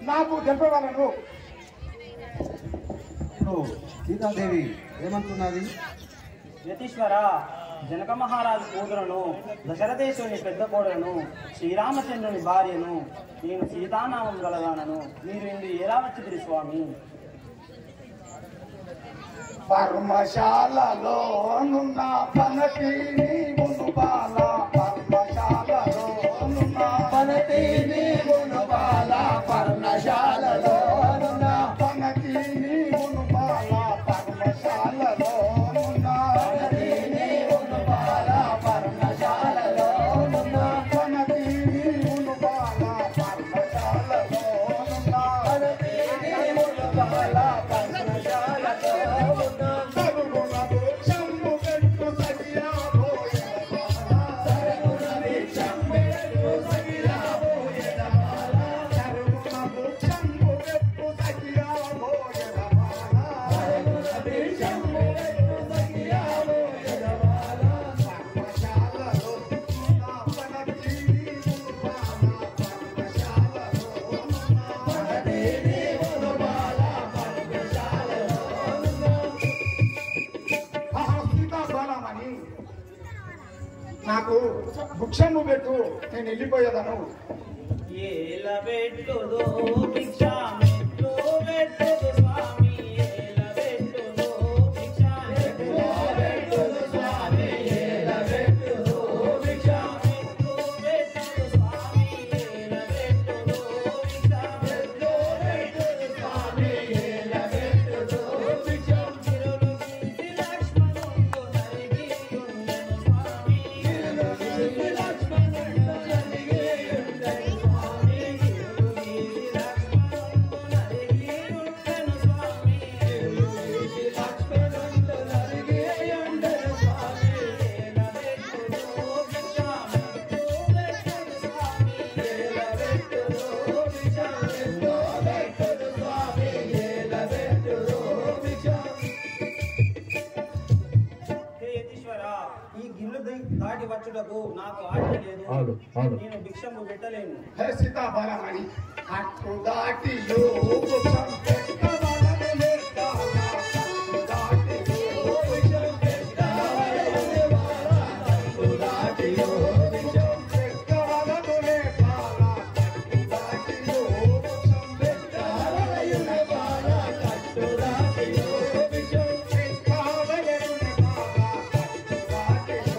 నాకు తెలిపేవాళ్ళను. ఇప్పుడు సీతాదేవి ఏమంటున్నది? యతీశ్వర, జనక మహారాజు కూతురును, దశరథేశ్వరుని పెద్ద కోడలను, శ్రీరామచంద్రుని భార్యను, నేను సీతానామం గలదానను. మీరు ఇందు ఎలా వచ్చింది స్వామి? పర్మశాలలో నున్న పనకి నీవును బాల, పర్మశాలలో నున్న పనకి నీవును బాల, పర్ణశాలలో నున్న పనకి నీవును బాల, పర్ణశాలలో నున్న పనకి నీవును బాల, పర్ణశాలలో నున్న పనకి నీవును బాల, పర్ణశాలలో నున్న పనకి నీవును బాల, పర్ణశాలలో నాకు భిక్షము పెట్టు, నేను వెళ్ళిపోయేదను. చేయుటకు నాకు ఆజ్ఞ లేదు. నేను భిక్షము పెట్టలేను. హే సీతాఫలమణి కట్టు దాటియో వృక్షం పెట్టవలనే బాల కట్టు దాటియో వృక్షం పెట్టవలనే బాల కట్టు దాటియో వృక్షం పెట్టవలనే బాల కట్టు దాటియో వృక్షం పెట్టవలనే బాల కట్టు దాటియో వృక్షం పెట్టవలనే బాల కట్టు దాటియో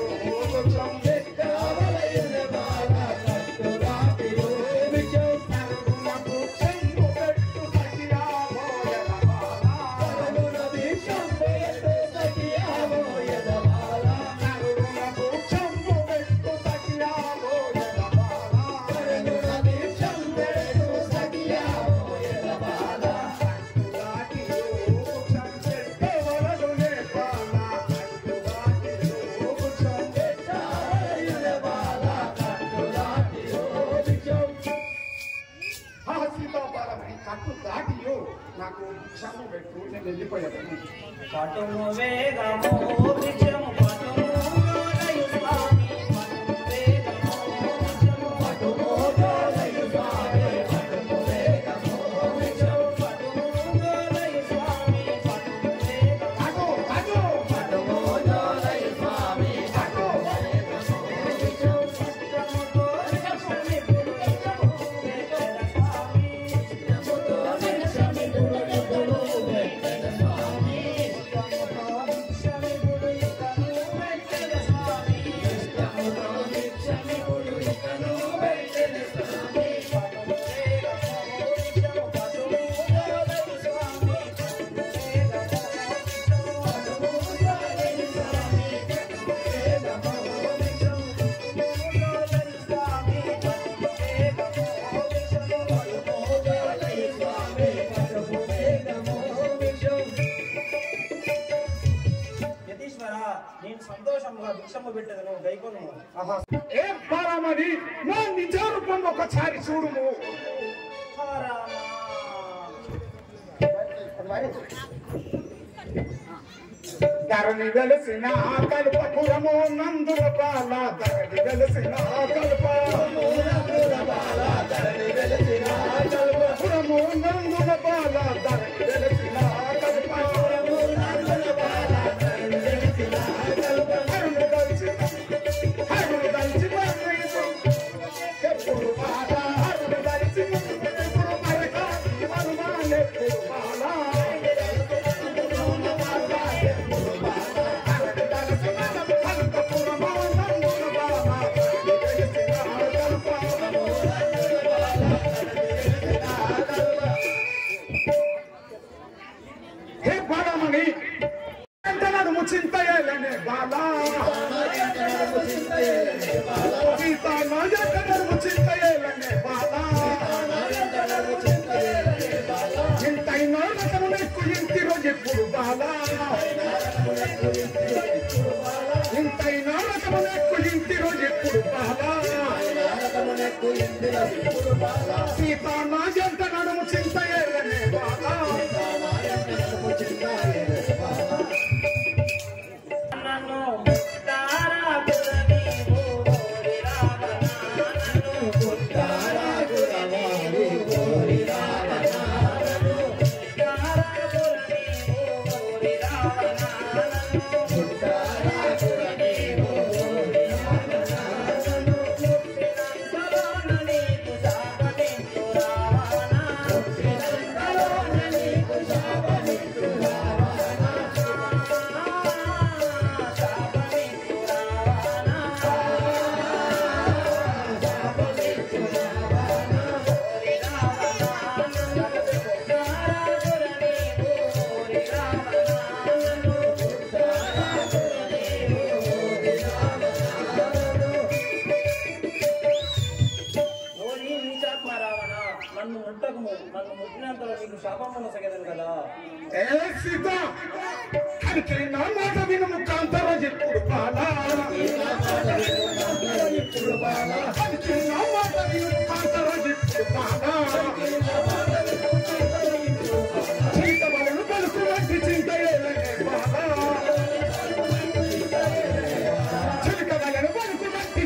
వృక్షం పెట్టవలనే బాల కట్టు దాటియో వృక్షం నరుణ వృక్షము పెట్టు సఖియా మోయల బాల నరుణ వృక్షము పెట్టు సఖియా మోయల బాల నరుణ వృక్షము పెట్టు సఖియా మోయల బాల నరుణ వృక్షము పెట్టు సఖియా మోయల బాల కట్టు దాటియో వృక్షం పెట్టవలనే బాల కట్టు దాటియో వృక్షం పెట్టవలనే బాల కట్టు దాటియో వృక్షం ఆ సీతాఫలమణి కట్టు దాటియో నాకు క్షమ పెట్టు నేను వెళ్ళిపోయాను. పటుము వేగము భిక్షము పటుము గోలయు స్వామి పటుము వేగము భిక్షము పటుము గోలయు స్వామి పటుము వేగము భిక్షము పటుము గోలయు స్వామి పటుము వేగము అటు పటుము గోలయు స్వామి పటుము వేగము భిక్షము పటుముతో భిక్షమిప్పుడు ఇతము వేగల స్వామి పటుముతో భిక్షమిప్పుడు ఇతము వేగల స్వామి నేను సంతోషముగా భిక్షము పెట్టదను గైకొను. ఏ పరమని నా నిజ రూపం ఒకసారి చూడుము. ధరణి వెలసిన కల్పపురము నందుల బాల ధరణి వెలసిన కల్పపురము నందుల బాల ధరణి వెలసిన కల్పపురము నందుల బాల ధరణి వెలసిన కల్పపురము నందుల బాల ధరణి వెలసిన కల్పపురము హరుడు దల్చి ఎప్పుడు బాల హరుడు దల్చి ఎప్పుడు మరక హనుమానెప్పుడు బాల హే బాలమణి నడుము చింతయలనే బాలా సీతా నాయక నడుము చింతయలనే బాలా ఇంతైన రకమునెక్కు ఇంటి రోజెప్పుడు బాలా ఇంతైన రకమునెక్కు ఇంటి రోజెప్పుడు బాలా సీతా నాయక నడుము చింతయలనే బాలా నన్ను తారాపురని ఓరి రావణ నన్ను తారాపురని ఓరి రావణ నన్ను తారాపురని ఓరి రావణ నన్ను తారాపురని ఓరి రావణ నన్ను ముట్టినంతలోన నీకు శాపమిత్తు రావణ ముట్టినంతలోన నీకు శాపమిత్తు రావణ నన్ను ముట్టకము నన్ను ముట్టినంతలో నీకు శాపమును సగదను కదా. ఏ సీత అంటే నా మాట వినుము కాంతర ఎప్పుడు బాలా అంటే నా మాట వినుము కాంతర ఎప్పుడు బాలా సీత వలను పలుకు వంటి చింతయలనే బాలా చిలుక వలను పలుకు వంటి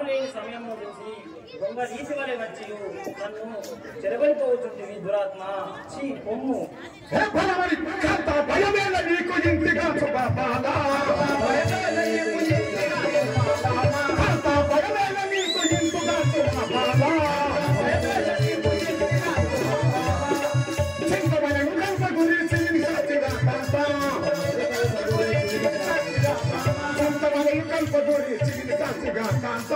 లేని సమయం చూసి దొంగ నీసి వలె వచ్చి నన్ను చెరబడిపోతుంటివి దురాత్మ. చీ పొమ్ము. ఏ బలమని కాంత భయమేల నీకు ఇంటిగా శుభపాలా. కాంత భయమేల నీకు ఇంటిగా శుభపాలా. చింతమని కల్ప గురించి సాక్షిగా కాంత. చింతమని కల్ప గురించి సాక్షిగా కాంత.